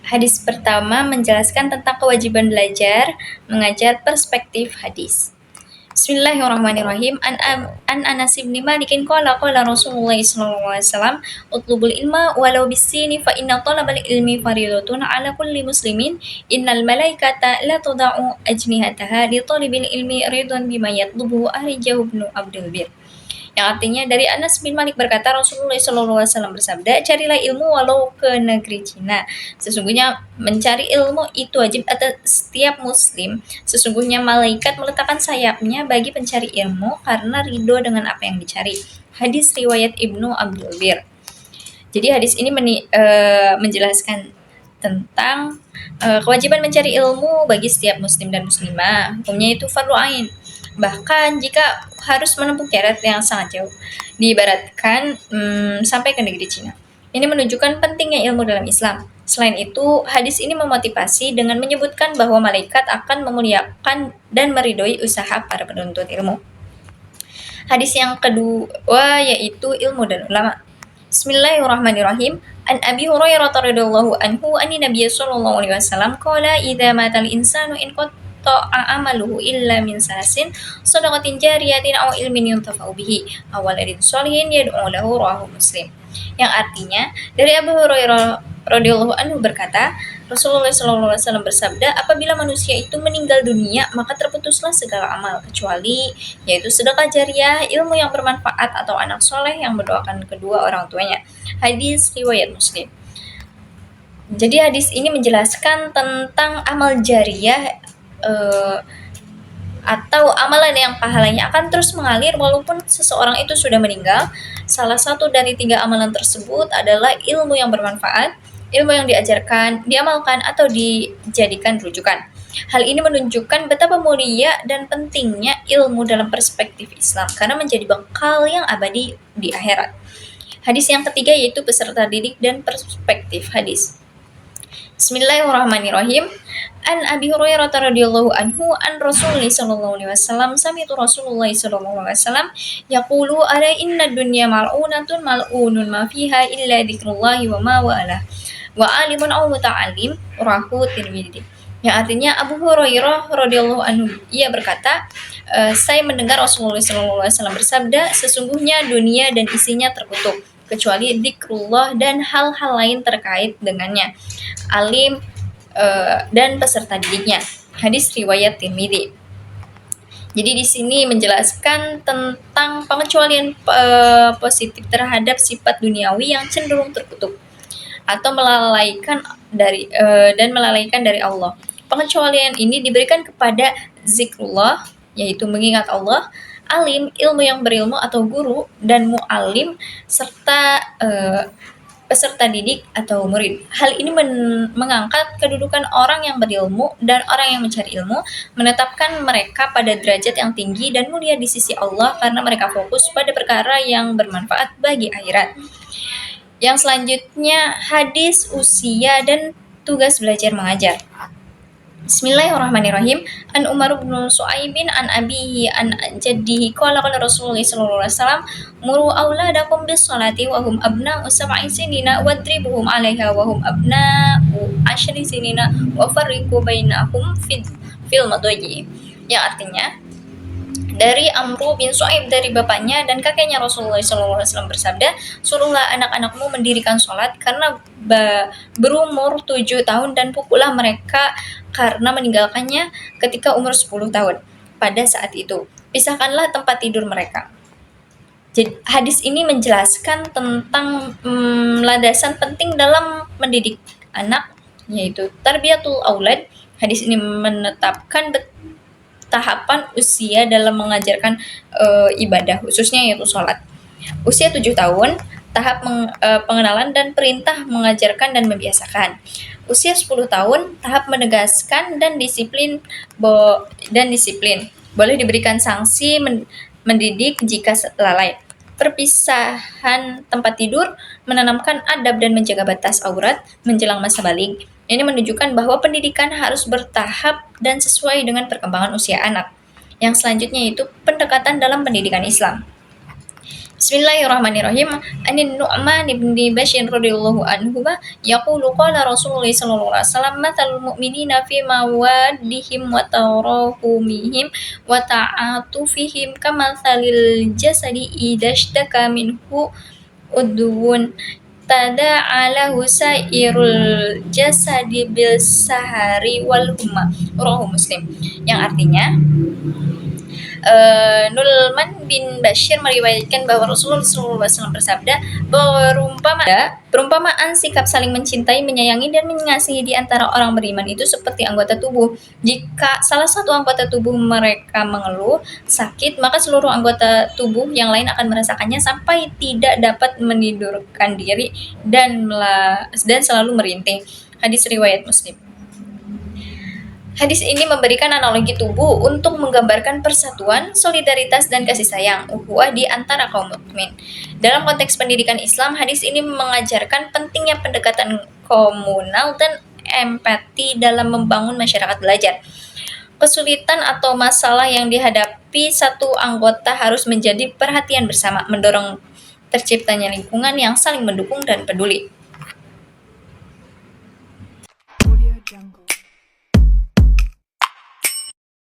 Hadis pertama menjelaskan tentang kewajiban belajar, mengajar perspektif hadis. Bismillahirrahmanirrahim. An Anas bin Malikin qala Rasulullah sallallahu alaihi wasallam utlubul ilma walau bisini fa inna talabal ilmi faridatun ala kulli muslimin innal malaikata la tuda'u ajnihataha li talibil ilmi ridwan bima yatlubuhu ahrijahu ibnu Abdul Bir. Yang artinya dari Anas bin Malik berkata Rasulullah SAW bersabda, carilah ilmu walau ke negeri Cina. Sesungguhnya mencari ilmu itu wajib atas setiap muslim. Sesungguhnya malaikat meletakkan sayapnya bagi pencari ilmu karena ridho dengan apa yang dicari. Hadis riwayat Ibnu Abdul Bir. Jadi hadis ini menjelaskan tentang kewajiban mencari ilmu bagi setiap muslim dan muslimah. Hukumnya itu fardu ain. Bahkan jika harus menempuh jarak yang sangat jauh, diibaratkan sampai ke negeri Cina. Ini menunjukkan pentingnya ilmu dalam Islam. Selain itu, hadis ini memotivasi dengan menyebutkan bahwa malaikat akan memuliakan dan meridhoi usaha para penuntut ilmu. Hadis yang kedua yaitu ilmu dan ulama. Bismillahirrahmanirrahim. An Abi Hurairah radhiyallahu anhu anna Nabiy sallallahu alaihi wasallam qala idza matal insanu in qata'a amaluhu illa min salasin shadaqatin jariyatin aw ilmin yuntafa'u bihi aw waladin sholihin yad'u lahu rawahu Muslim. Yang artinya dari Abu Hurairah radhiyallahu anhu berkata, Rasulullah SAW bersabda, apabila manusia itu meninggal dunia, maka terputuslah segala amal, kecuali yaitu sedekah jariah, ilmu yang bermanfaat, atau anak soleh yang mendoakan kedua orang tuanya. Hadis riwayat Muslim. Jadi hadis ini menjelaskan tentang amal jariah atau amalan yang pahalanya akan terus mengalir walaupun seseorang itu sudah meninggal. Salah satu dari 3 amalan tersebut adalah ilmu yang bermanfaat, ilmu yang diajarkan, diamalkan, atau dijadikan rujukan. Hal ini menunjukkan betapa mulia dan pentingnya ilmu dalam perspektif Islam karena menjadi bekal yang abadi di akhirat. Hadis yang ketiga yaitu peserta didik dan perspektif hadis. Bismillahirrahmanirrahim. An Abi Hurairah radhiyallahu anhu an Rasulullah sallallahu alaihi wasallam sami'tu Rasulullah sallallahu alaihi wasallam yaqulu ala inna dunya mal'unatun mal'unun ma fiha illa dzikrullah wa ma wa'ala wa alimun aw muta'allim rahu Tirmidzi. Yang artinya Abu Hurairah radhiyallahu anhu ia berkata, saya mendengar Rasulullah sallallahu alaihi wasallam bersabda, sesungguhnya dunia dan isinya terkutuk kecuali dzikrullah dan hal-hal lain terkait dengannya, alim dan peserta didiknya. Hadis riwayat Tirmidzi. Jadi di sini menjelaskan tentang pengecualian positif terhadap sifat duniawi yang cenderung terkutuk atau melalaikan dari Allah. Pengecualian ini diberikan kepada zikrullah, yaitu mengingat Allah, alim, ilmu yang berilmu atau guru, dan mu'alim, serta peserta didik atau murid. Hal ini mengangkat kedudukan orang yang berilmu dan orang yang mencari ilmu, menetapkan mereka pada derajat yang tinggi dan mulia di sisi Allah karena mereka fokus pada perkara yang bermanfaat bagi akhirat. Yang selanjutnya hadis usia dan tugas belajar mengajar. Bismillahirrahmanirrahim. An Umar bin Su'aibin an abihi an jaddihi qala Rasulullah sallallahu alaihi wasallam muru auladakum bis salati wa hum abna'u sab'i sinina wadribuhum 'alaiha wa hum abna'u 'ashri sinina wa farriqu bainahum fil madaji. Yang artinya dari Amru bin Su'aib dari bapaknya dan kakeknya Rasulullah SAW bersabda, suruhlah anak-anakmu mendirikan sholat karena berumur 7 tahun dan pukullah mereka karena meninggalkannya ketika umur 10 tahun. Pada saat itu, pisahkanlah tempat tidur mereka. Jadi, hadis ini menjelaskan tentang landasan penting dalam mendidik anak, yaitu tarbiyatul aulad. Hadis ini menetapkan tahapan usia dalam mengajarkan ibadah khususnya yaitu sholat. Usia 7 tahun, tahap pengenalan dan perintah mengajarkan dan membiasakan. Usia 10 tahun, tahap menegaskan dan disiplin. Boleh diberikan sanksi mendidik jika lalai. Perpisahan tempat tidur, menanamkan adab dan menjaga batas aurat menjelang masa balik. Ini menunjukkan bahwa pendidikan harus bertahap dan sesuai dengan perkembangan usia anak. Yang selanjutnya yaitu pendekatan dalam pendidikan Islam. Bismillahirrahmanirrahim. Anin Nu'man ibni Bashir radhiyallahu anhuma yaqulu qala Rasulullah sallallahu alaihi wasallam mathalul mu'minina fi mawaddihim wa tarahumihim wa ta'atufihim kamathalil jasadi idashtaka minhu udwun tada'alahu sairul jasadi bil sahari wal humma. Rawahu Muslim. Yang artinya Nulman bin Bashir meriwayatkan bahwa Rasulullah SAW bersabda, perumpamaan sikap saling mencintai, menyayangi, dan mengasihi di antara orang beriman itu seperti anggota tubuh. Jika salah satu anggota tubuh mereka mengeluh, sakit, maka seluruh anggota tubuh yang lain akan merasakannya sampai tidak dapat menidurkan diri dan selalu merintih. Hadis riwayat Muslim. Hadis ini memberikan analogi tubuh untuk menggambarkan persatuan, solidaritas, dan kasih sayang ukhuwah di antara kaum mukmin. Dalam konteks pendidikan Islam, hadis ini mengajarkan pentingnya pendekatan komunal dan empati dalam membangun masyarakat belajar. Kesulitan atau masalah yang dihadapi satu anggota harus menjadi perhatian bersama, mendorong terciptanya lingkungan yang saling mendukung dan peduli. Audio Jungle.